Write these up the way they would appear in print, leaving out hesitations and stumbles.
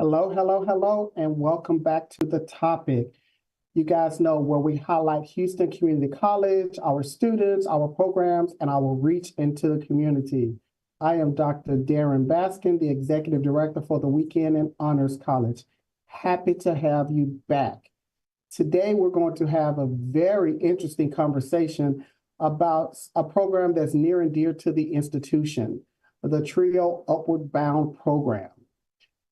Hello, hello, hello, and welcome back to the topic. You guys know where we highlight Houston Community College, our students, our programs, and our reach into the community. I am Dr. Darin Baskin, the Executive Director for the Weekend and Honors College. Happy to have you back. Today, we're going to have a very interesting conversation about a program that's near and dear to the institution, the TRIO Upward Bound program.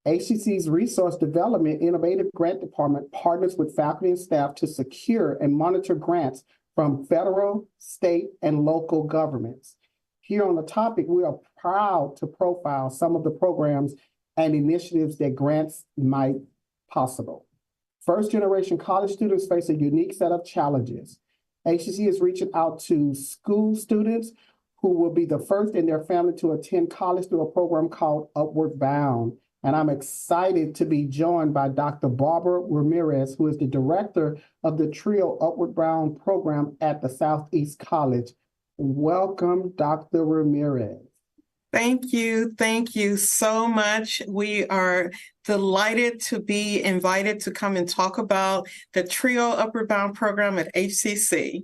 HCC's Resource Development Innovative Grant Department partners with faculty and staff to secure and monitor grants from federal, state, and local governments. Here on the topic, we are proud to profile some of the programs and initiatives that grants might possible. First-generation college students face a unique set of challenges. HCC is reaching out to school students who will be the first in their family to attend college through a program called Upward Bound. And I'm excited to be joined by Dr. Barbara Ramirez, who is the director of the TRIO Upward Bound program at the Southeast College. Welcome, Dr. Ramirez. Thank you. Thank you so much. We are delighted to be invited to come and talk about the TRIO Upward Bound program at HCC.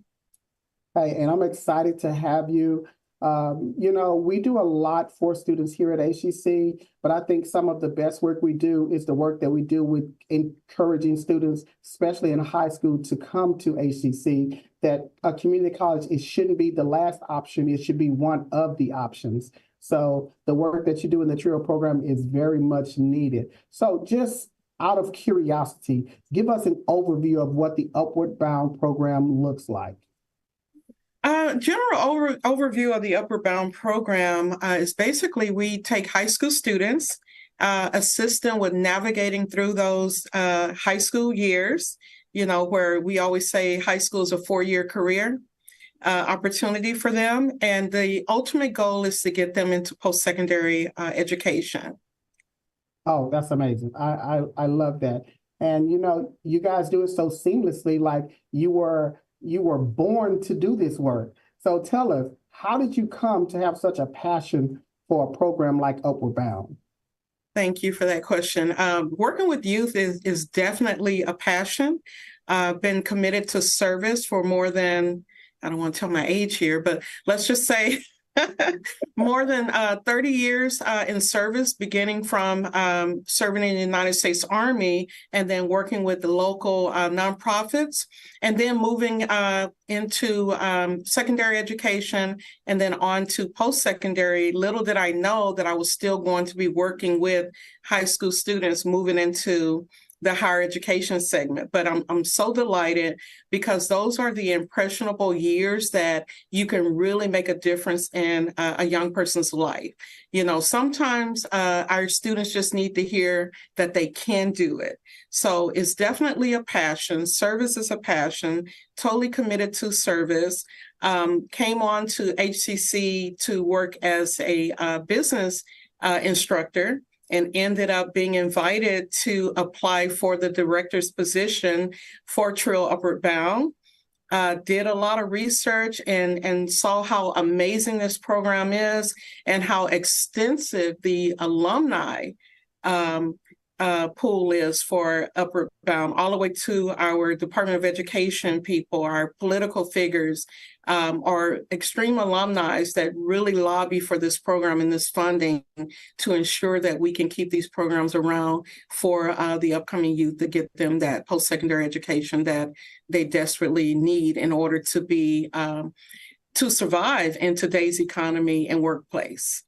Hey, and I'm excited to have you. We do a lot for students here at HCC, but I think some of the best work we do is the work that we do with encouraging students, especially in high school, to come to HCC, that a community college, it shouldn't be the last option. It should be one of the options. So the work that you do in the TRIO program is very much needed. So just out of curiosity, give us an overview of what the Upward Bound program looks like. General overview of the Upward Bound program is basically we take high school students, assist them with navigating through those high school years, where we always say high school is a 4-year career opportunity for them. And the ultimate goal is to get them into post-secondary education. Oh, that's amazing. I love that. And, you guys do it so seamlessly, like you were born to do this work. So tell us, how did you come to have such a passion for a program like Upward Bound? Thank you for that question. Working with youth is definitely a passion. I've been committed to service for more than, I don't want to tell my age here, but let's just say more than 30 years in service, beginning from serving in the United States Army and then working with the local nonprofits, and then moving into secondary education and then on to post-secondary. Little did I know that I was still going to be working with high school students moving into the higher education segment. But I'm so delighted because those are the impressionable years that you can really make a difference in a young person's life. Sometimes our students just need to hear that they can do it. So it's definitely a passion. Service is a passion, totally committed to service. Came on to HCC to work as a business instructor, and ended up being invited to apply for the director's position for TRIO Upward Bound. Did a lot of research and saw how amazing this program is and how extensive the alumni pool is for Upward Bound, all the way to our Department of Education people, our political figures, or extreme alumni that really lobby for this program and this funding to ensure that we can keep these programs around for the upcoming youth to get them that post-secondary education that they desperately need in order to be to survive in today's economy and workplace.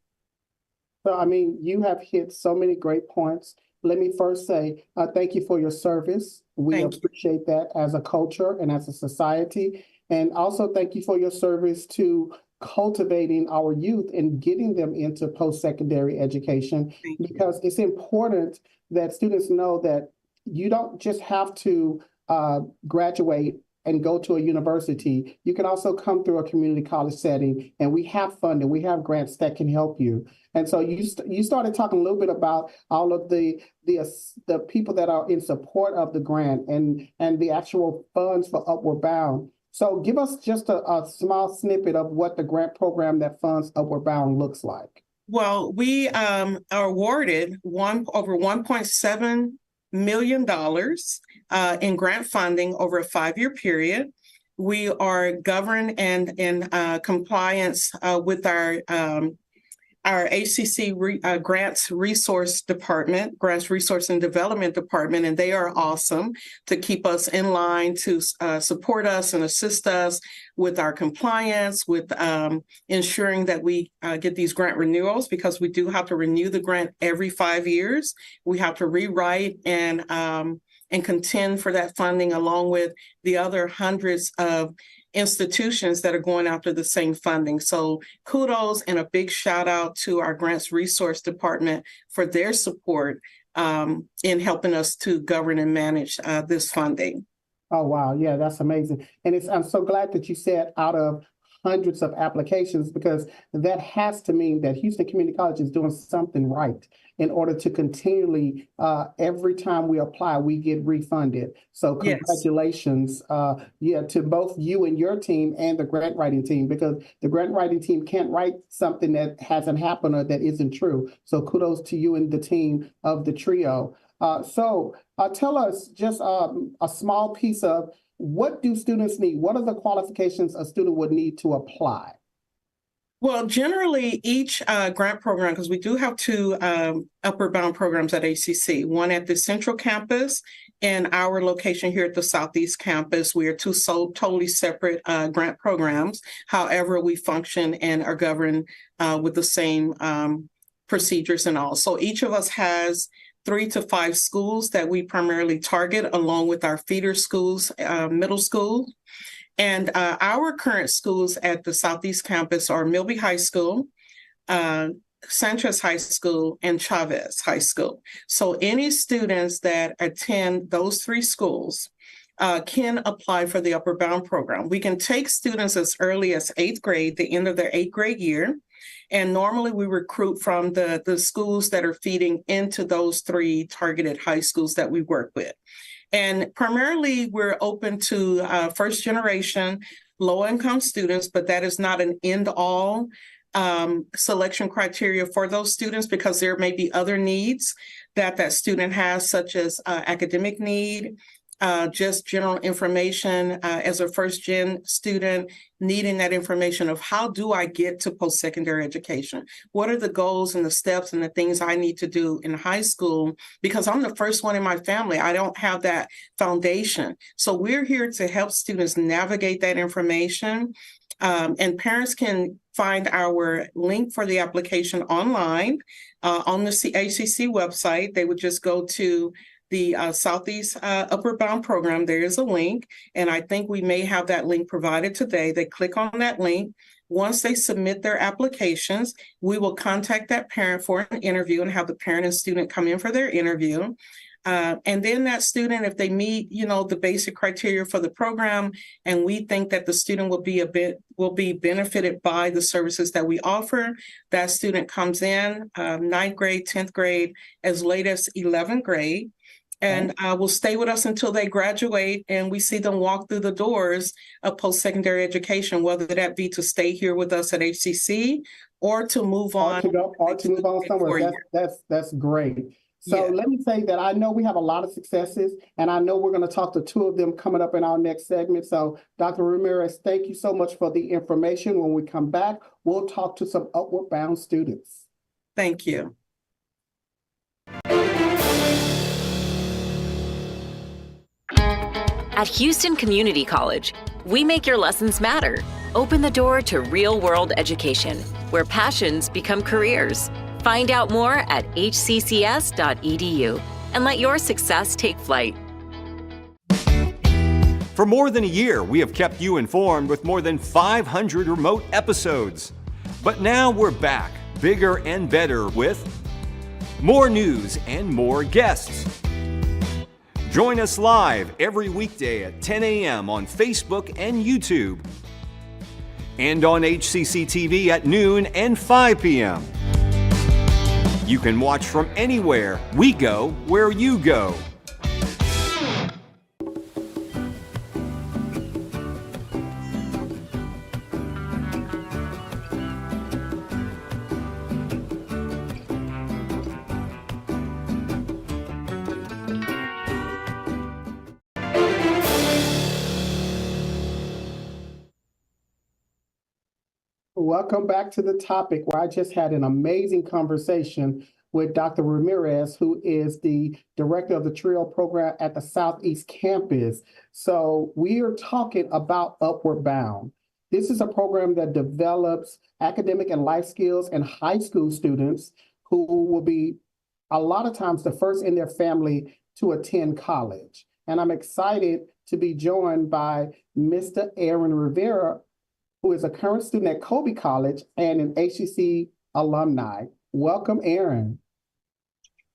So, you have hit so many great points. Let me first say thank you for your service. We appreciate that as a culture and as a society. And also thank you for your service to cultivating our youth and getting them into post-secondary education, because it's important that students know that you don't just have to graduate and go to a university. You can also come through a community college setting, and we have funding, we have grants that can help you. And so you started talking a little bit about all of the people that are in support of the grant and the actual funds for Upward Bound. So give us just a small snippet of what the grant program that funds Upward Bound looks like. Well, we are awarded over $1.7 million in grant funding over a 5-year period. We are governed and in compliance with our HCC Grants Resource Department, Grants Resource and Development Department, and they are awesome to keep us in line, to support us and assist us with our compliance, with ensuring that we get these grant renewals, because we do have to renew the grant every 5 years. We have to rewrite and contend for that funding along with the other hundreds of institutions that are going after the same funding. So kudos and a big shout out to our Grants Resource Department for their support in helping us to govern and manage this funding. Oh, wow. Yeah, that's amazing. And I'm so glad that you said out of hundreds of applications, because that has to mean that Houston Community College is doing something right in order to continually, every time we apply, we get refunded. So congratulations, to both you and your team and the grant writing team, because the grant writing team can't write something that hasn't happened or that isn't true. So kudos to you and the team of the trio. So tell us just a small piece of, what do students need? What are the qualifications a student would need to apply? Well, generally, each grant program, because we do have 2 upward bound programs at HCC, one at the Central Campus and our location here at the Southeast Campus. We are 2 totally separate grant programs. However, we function and are governed with the same procedures and all. So each of us has 3 to 5 schools that we primarily target, along with our feeder schools, middle school. And our current schools at the Southeast Campus are Milby High School, Sanchez High School, and Chavez High School. So any students that attend those 3 schools can apply for the Upward Bound program. We can take students as early as 8th grade, the end of their 8th grade year. And normally we recruit from the schools that are feeding into those 3 targeted high schools that we work with. And primarily we're open to first generation low income students, but that is not an end all selection criteria for those students, because there may be other needs that student has, such as academic need, just general information as a first gen student, needing that information of how do I get to post-secondary education? What are the goals and the steps and the things I need to do in high school? Because I'm the first one in my family. I don't have that foundation. So we're here to help students navigate that information. And parents can find our link for the application online on the HCC website. They would just go to the Southeast Upward Bound program. There is a link, and I think we may have that link provided today. They click on that link. Once they submit their applications, we will contact that parent for an interview and have the parent and student come in for their interview. And then that student, if they meet, the basic criteria for the program, and we think that the student will be benefited by the services that we offer, that student comes in 9th grade, 10th grade, as late as 11th grade. And will stay with us until they graduate and we see them walk through the doors of post-secondary education, whether that be to stay here with us at HCC or to move on. Or to move on somewhere. That's great. So let me say that I know we have a lot of successes, and I know we're going to talk to 2 of them coming up in our next segment. So Dr. Ramirez, thank you so much for the information. When we come back, we'll talk to some Upward Bound students. Thank you. At Houston Community College, we make your lessons matter. Open the door to real-world education, where passions become careers. Find out more at hccs.edu and let your success take flight. For more than a year, we have kept you informed with more than 500 remote episodes. But now we're back, bigger and better, with more news and more guests. Join us live every weekday at 10 a.m. on Facebook and YouTube, and on HCC TV at noon and 5 p.m. You can watch from anywhere. We go where you go. Welcome back to the topic where I just had an amazing conversation with Dr. Ramirez, who is the director of the TRIO program at the Southeast campus. So we are talking about Upward Bound. This is a program that develops academic and life skills in high school students who will be a lot of times the first in their family to attend college. And I'm excited to be joined by Mr. Darin Rivera, who is a current student at Colby College and an HCC alumni. Welcome, Darin.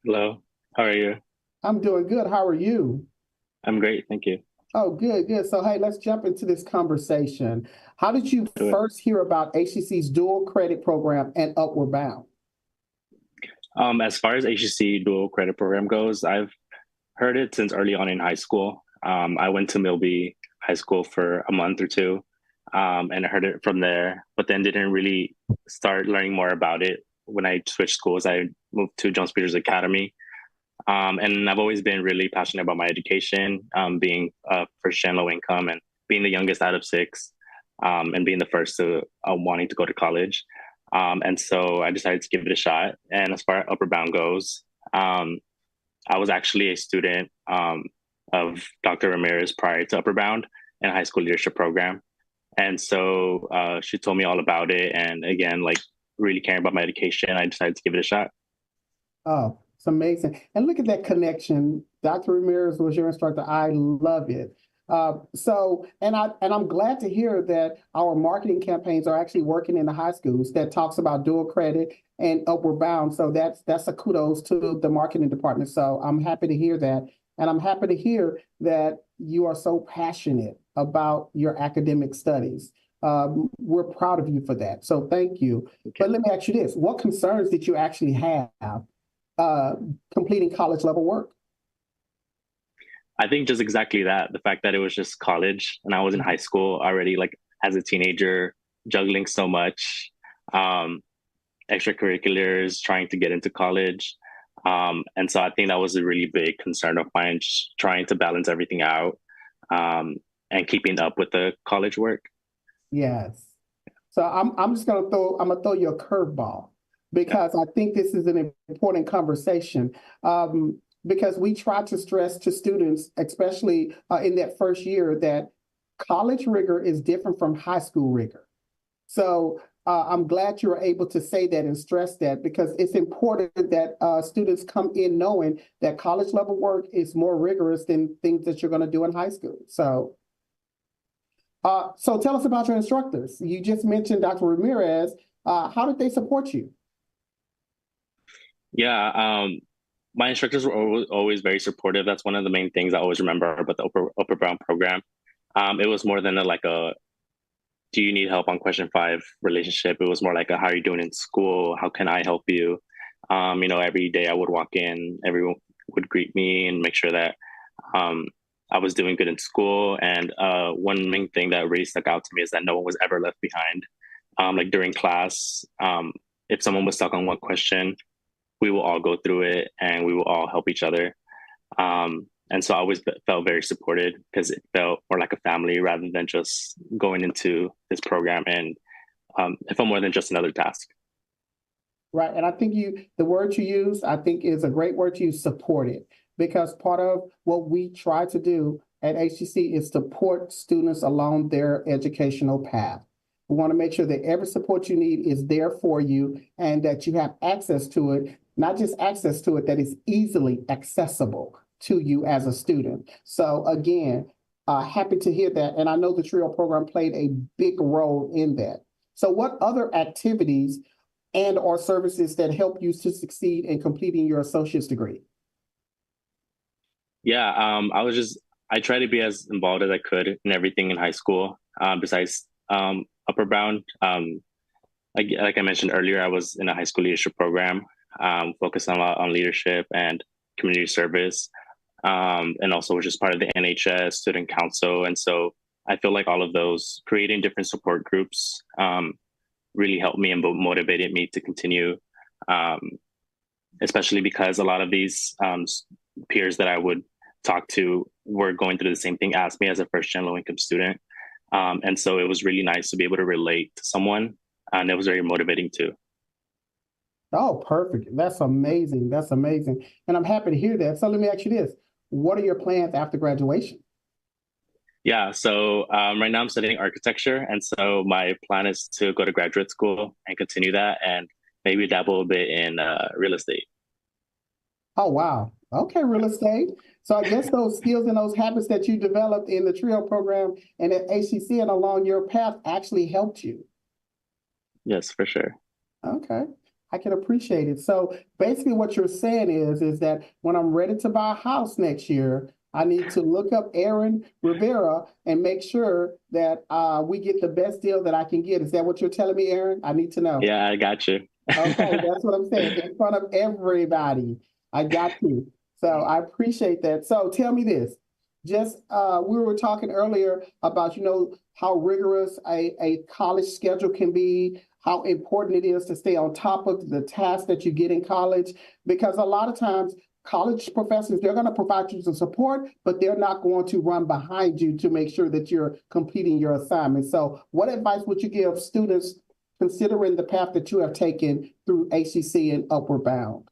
Hello, how are you? I'm doing good. How are you? I'm great, thank you. Oh, good, good. So, hey, let's jump into this conversation. How did you first hear about HCC's dual credit program and Upward Bound? As far as HCC dual credit program goes, I've heard it since early on in high school. I went to Milby High School for a month or two, and I heard it from there, but then didn't really start learning more about it. When I switched schools, I moved to Jones Peters Academy. And I've always been really passionate about my education, being first-gen low income and being the youngest out of six, and being the first to wanting to go to college. And so I decided to give it a shot. And as far as Upward Bound goes, I was actually a student of Dr. Ramirez prior to Upward Bound in a high school leadership program. And so she told me all about it. And again, like really caring about my education, I decided to give it a shot. Oh, it's amazing. And look at that connection. Dr. Ramirez was your instructor. I love it. And I'm glad to hear that our marketing campaigns are actually working in the high schools that talks about dual credit and Upward Bound. So that's a kudos to the marketing department. So I'm happy to hear that. And I'm happy to hear that you are so passionate about your academic studies. We're proud of you for that. So thank you. Okay. But let me ask you this. What concerns did you actually have completing college level work? I think just exactly that, the fact that it was just college and I was in high school already, like as a teenager, juggling so much, extracurriculars, trying to get into college. And so I think that was a really big concern of mine, just trying to balance everything out and keeping up with the college work. Yes. So I'm just gonna throw you a curveball because I think this is an important conversation. Because we try to stress to students, especially in that first year, that college rigor is different from high school rigor. So I'm glad you were able to say that and stress that because it's important that students come in knowing that college level work is more rigorous than things that you're going to do in high school. So tell us about your instructors. You just mentioned Dr. Ramirez. How did they support you? Yeah. My instructors were always very supportive. That's one of the main things I always remember about the Upward Bound program. It was more than a do you need help on question 5 relationship. It was more like how are you doing in school? How can I help you? Every day I would walk in, everyone would greet me and make sure that I was doing good in school. And one main thing that really stuck out to me is that no one was ever left behind. Like during class, if someone was stuck on one question, we will all go through it and we will all help each other. And so I always felt very supported because it felt more like a family rather than just going into this program and it felt more than just another task. Right. And I think the word you use, I think is a great word to use, supported, because part of what we try to do at HCC is support students along their educational path. We want to make sure that every support you need is there for you and that you have access to it, not just access to it, that is easily accessible to you as a student. So again, happy to hear that. And I know the TRIO program played a big role in that. So what other activities and or services that help you to succeed in completing your associate's degree? Yeah, I tried to be as involved as I could in everything in high school, besides Upward Bound. Like I mentioned earlier, I was in a high school leadership program, focused on leadership and community service, and also was just part of the NHS student council. And so I feel like all of those creating different support groups really helped me and motivated me to continue, especially because a lot of these peers that I would talk to were going through the same thing as me as a first-gen low-income student. And so it was really nice to be able to relate to someone and it was very motivating too. Oh, perfect. That's amazing. That's amazing. And I'm happy to hear that. So let me ask you this. What are your plans after graduation? Yeah, so right now I'm studying architecture, and so my plan is to go to graduate school and continue that, and maybe dabble a bit in real estate. Oh, wow. Okay, real estate. So I guess those skills and those habits that you developed in the TRIO program and at HCC and along your path actually helped you. Yes, for sure. Okay, I can appreciate it. So basically what you're saying is that when I'm ready to buy a house next year, I need to look up Aaron Rivera and make sure that we get the best deal that I can get. Is that what you're telling me, Aaron? I need to know. Yeah, I got you. Okay, that's what I'm saying. In front of everybody. I got you. So I appreciate that. So tell me this. Just we were talking earlier about, how rigorous a college schedule can be, how important it is to stay on top of the tasks that you get in college, because a lot of times college professors, they're going to provide you some support, but they're not going to run behind you to make sure that you're completing your assignment. So what advice would you give students considering the path that you have taken through HCC and Upward Bound?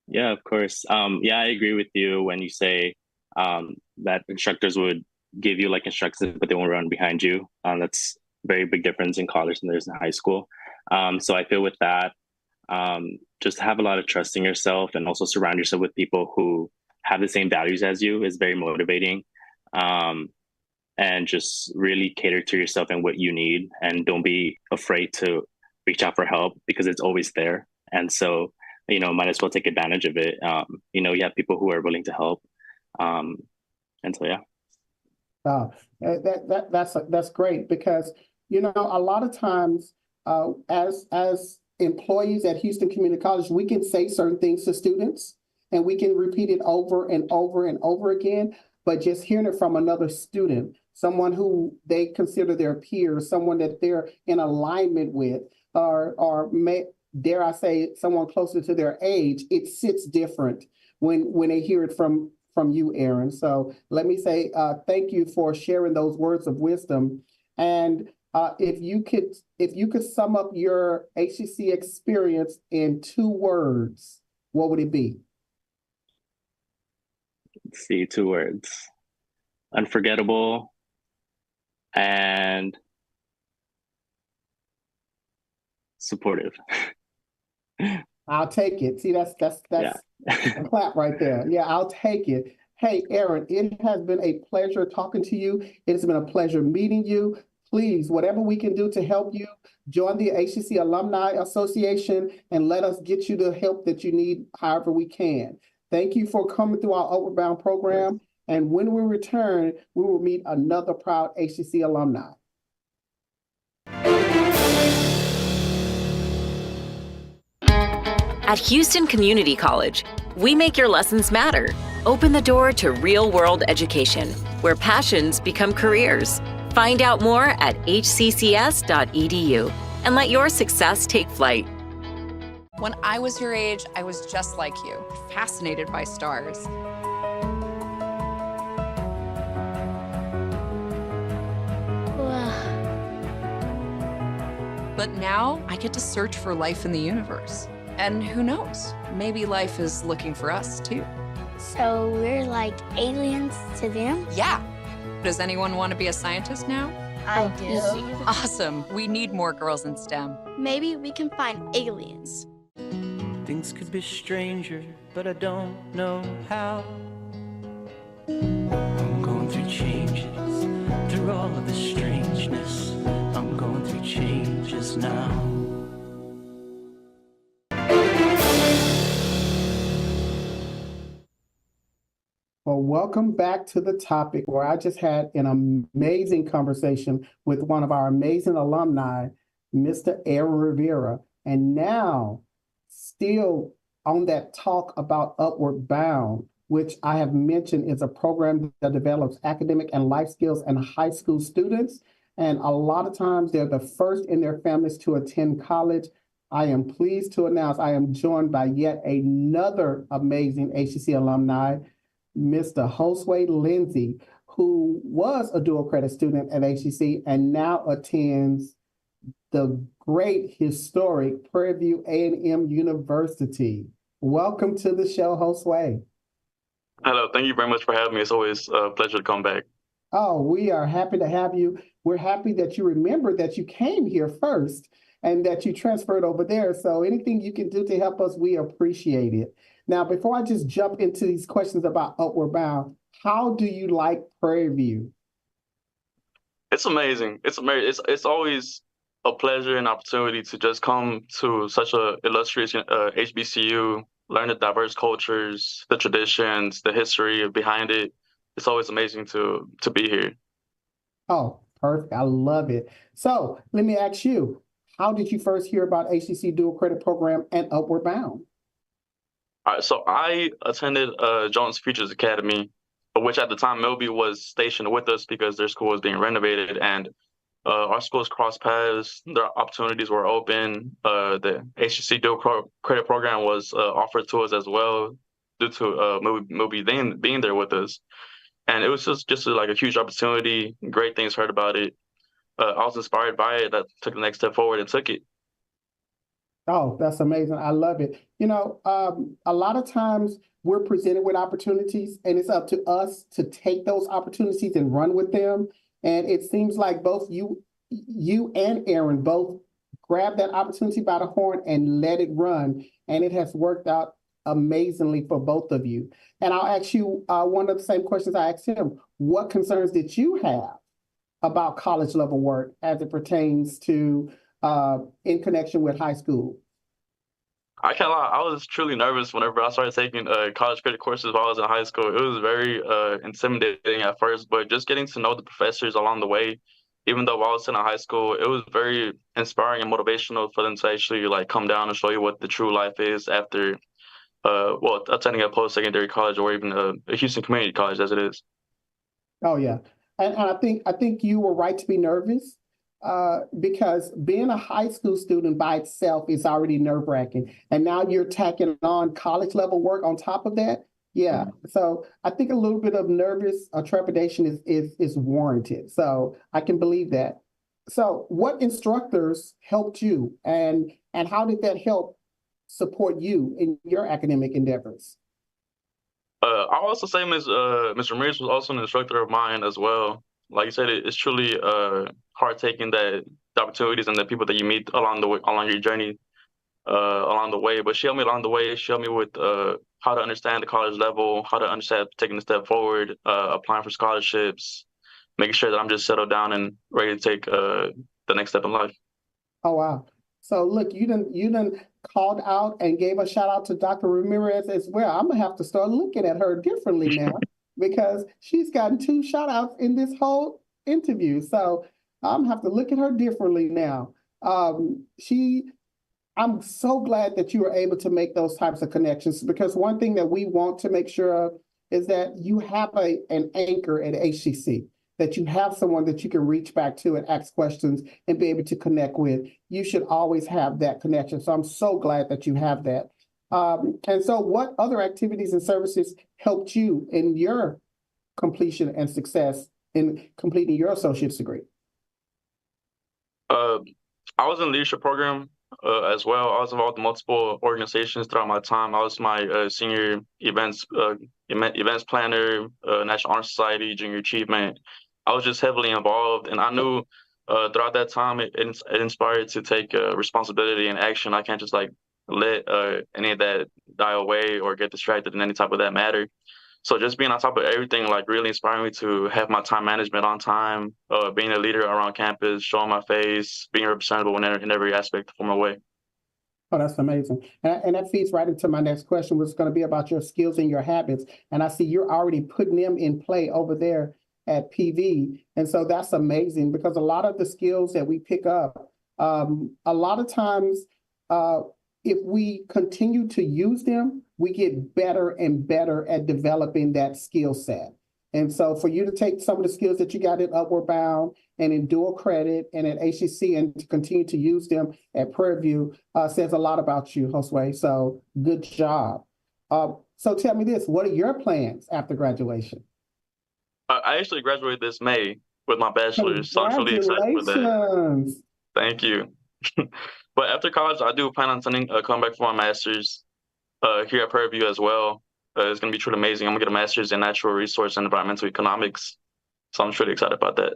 Yeah, of course. Yeah, I agree with you when you say that instructors would give you like instructions, but they won't run behind you. That's a very big difference in college than there's in high school. So I feel with that, just have a lot of trust in yourself and also surround yourself with people who have the same values as you is very motivating. And just really cater to yourself and what you need, and don't be afraid to reach out for help because it's always there. And so, might as well take advantage of it. You have people who are willing to help. And so, yeah. That's great because, a lot of times as employees at Houston Community College, we can say certain things to students and we can repeat it over and over and over again, but just hearing it from another student, someone who they consider their peer, someone that they're in alignment with, or dare I say, someone closer to their age, it sits different when they hear it from you, Aaron. So let me say thank you for sharing those words of wisdom. And if you could sum up your HCC experience in 2 words, what would it be? Let's see, 2 words: unforgettable and supportive. I'll take it. See, that's Yeah. a clap right there. Yeah, I'll take it. Hey, Aaron, it has been a pleasure talking to you. It has been a pleasure meeting you. Please, whatever we can do to help you, join the HCC Alumni Association and let us get you the help that you need however we can. Thank you for coming through our Upward Bound program. And when we return, we will meet another proud HCC alumni. At Houston Community College, we make your lessons matter. Open the door to real-world education, where passions become careers. Find out more at hccs.edu and let your success take flight. When I was your age, I was just like you, fascinated by stars. But now I get to search for life in the universe. And who knows, maybe life is looking for us too. So we're like aliens to them? Yeah. Does anyone want to be a scientist now? I do. Awesome. We need more girls in STEM. Maybe we can find aliens. Things could be stranger, but I don't know how. I'm going through changes, through all of the strangeness. I'm going through changes now. Well, welcome back to the topic where I just had an amazing conversation with one of our amazing alumni, Mr. Aaron Rivera. And now, still on that talk about Upward Bound, which I have mentioned is a program that develops academic and life skills in high school students. And a lot of times they're the first in their families to attend college. I am pleased to announce I am joined by yet another amazing HCC alumni, Mr. Josue Lindsey, who was a dual credit student at HCC and now attends the great historic Prairie View A&M University. Welcome to the show, Josue. Hello, thank you very much for having me. It's always a pleasure to come back. Oh, we are happy to have you. We're happy that you remember that you came here first and that you transferred over there. So anything you can do to help us, we appreciate it. Now, before I just jump into these questions about Upward Bound, how do you like Prairie View? It's amazing. It's always a pleasure and opportunity to just come to such a illustrious HBCU, learn the diverse cultures, the traditions, the history behind it. It's always amazing to be here. Oh, perfect. I love it. So let me ask you, how did you first hear about HCC Dual Credit Program and Upward Bound? All right, so I attended Jones Futures Academy, which at the time Milby was stationed with us because their school was being renovated, and our schools crossed paths. Their opportunities were open. The HCC Dual Credit Program was offered to us as well due to Milby being there with us. And it was just like a huge opportunity. Great things heard about it. I was inspired by it. That took the next step forward and took it. Oh, that's amazing. I love it. You know, a lot of times we're presented with opportunities and it's up to us to take those opportunities and run with them. And it seems like both you and Aaron both grabbed that opportunity by the horn and let it run. And it has worked out amazingly for both of you. And I'll ask you one of the same questions I asked him. What concerns did you have about college level work as it pertains to in connection with high school? I can't lie, I was truly nervous whenever I started taking college credit courses while I was in high school. It was very intimidating at first, but just getting to know the professors along the way, even though while I was in high school, it was very inspiring and motivational for them to actually like come down and show you what the true life is after attending a post-secondary college or even a Houston community college as it is. Oh yeah, and I think you were right to be nervous because being a high school student by itself is already nerve-wracking, and now you're tacking on college level work on top of that. Yeah, so I think a little bit of nervous trepidation is warranted. So I can believe that. So what instructors helped you, and how did that help support you in your academic endeavors? I'll also say Ms. Ramirez was also an instructor of mine as well. Like you said, it's truly hard taking the opportunities and the people that you meet along your journey along the way. But she helped me along the way. She helped me with how to understand the college level, how to understand taking a step forward, applying for scholarships, making sure that I'm just settled down and ready to take the next step in life. Oh wow! So look, you done called out and gave a shout out to Dr. Ramirez as well. I'm gonna have to start looking at her differently now because she's gotten 2 shout outs in this whole interview. So I'm gonna have to look at her differently now. I'm so glad that you were able to make those types of connections, because one thing that we want to make sure of is that you have an anchor at HCC, that you have someone that you can reach back to and ask questions and be able to connect with. You should always have that connection. So I'm so glad that you have that. And so what other activities and services helped you in your completion and success in completing your associate's degree? I was in the leadership program as well. I was involved in multiple organizations throughout my time. I was my senior events planner, National Honor Society, Junior Achievement. I was just heavily involved, and I knew throughout that time it inspired to take responsibility and action. I can't just like let any of that die away or get distracted in any type of that matter. So just being on top of everything, like really inspiring me to have my time management on time, being a leader around campus, showing my face, being representable in every aspect of my way. Oh, that's amazing. And that feeds right into my next question, which is going to be about your skills and your habits. And I see you're already putting them in play over there at PV. And so that's amazing, because a lot of the skills that we pick up, a lot of times, if we continue to use them, we get better and better at developing that skill set. And so for you to take some of the skills that you got in Upward Bound and in dual credit and at HCC and to continue to use them at Prairie View says a lot about you, Josue. So good job. So tell me this, what are your plans after graduation? I actually graduated this May with my bachelor's, so I'm really excited for that. Congratulations. Thank you. But after college, I do plan on coming back for my master's here at Prairie View as well. It's going to be truly amazing. I'm going to get a master's in natural resource and environmental economics. So I'm truly excited about that.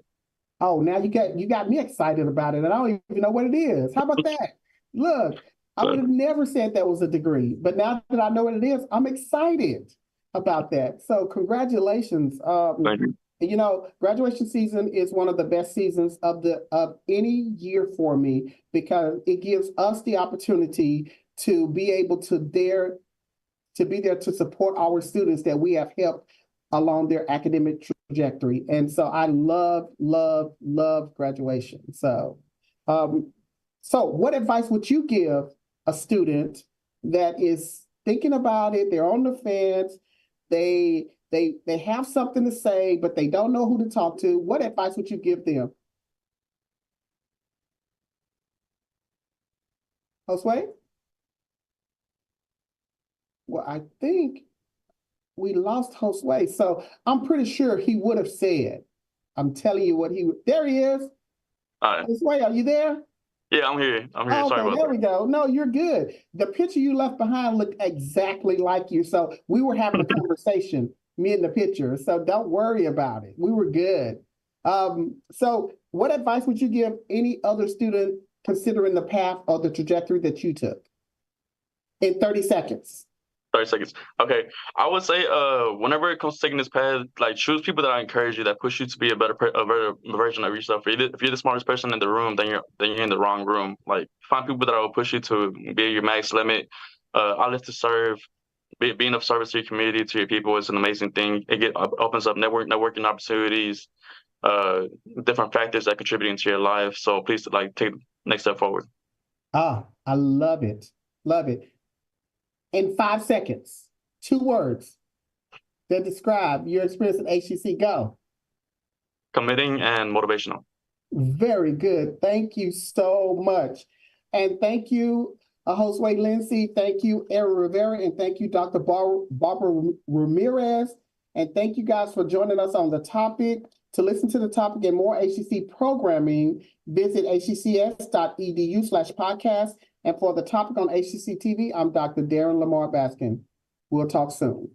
Oh, now you got me excited about it, and I don't even know what it is. How about that? Look, I would have never said that was a degree, but now that I know what it is, I'm excited about that. So congratulations. Thank you. You know, graduation season is one of the best seasons of any year for me, because it gives us the opportunity to be able to be there to support our students that we have helped along their academic trajectory. And so I love graduation. So, so what advice would you give a student that is thinking about it? They're on the fence. They have something to say, but they don't know who to talk to. What advice would you give them? Josue? Well, I think we lost Josue. So I'm pretty sure he would have said, I'm telling you what there he is. All right. Josue, are you there? Yeah, I'm here. Okay, Sorry about there that. we go. No, you're good. The picture you left behind looked exactly like you. So we were having a conversation, me and the picture. So don't worry about it. We were good. So what advice would you give any other student considering the path or the trajectory that you took? In 30 seconds. 30 seconds. Okay. I would say, whenever it comes to taking this path, like choose people that encourage you, that push you to be a better version of yourself. If you're the smartest person in the room, then you're in the wrong room. Like find people that will push you to be your max limit. I live to serve. Being of service to your community, to your people, is an amazing thing. It opens up networking opportunities, different factors that contribute into your life. So please, like, take the next step forward. Ah, I love it. Love it. In 5 seconds, 2 words that describe your experience at HCC. Go. Committing and motivational. Very good. Thank you so much. And thank you, Josue Lindsey. Thank you, Rivera. And thank you, Dr. Barbara Ramirez. And thank you guys for joining us on the topic. To listen to the topic and more HCC programming, visit hccs.edu/podcast. And for the topic on HCC TV, I'm Dr. Darin Lamar Baskin. We'll talk soon.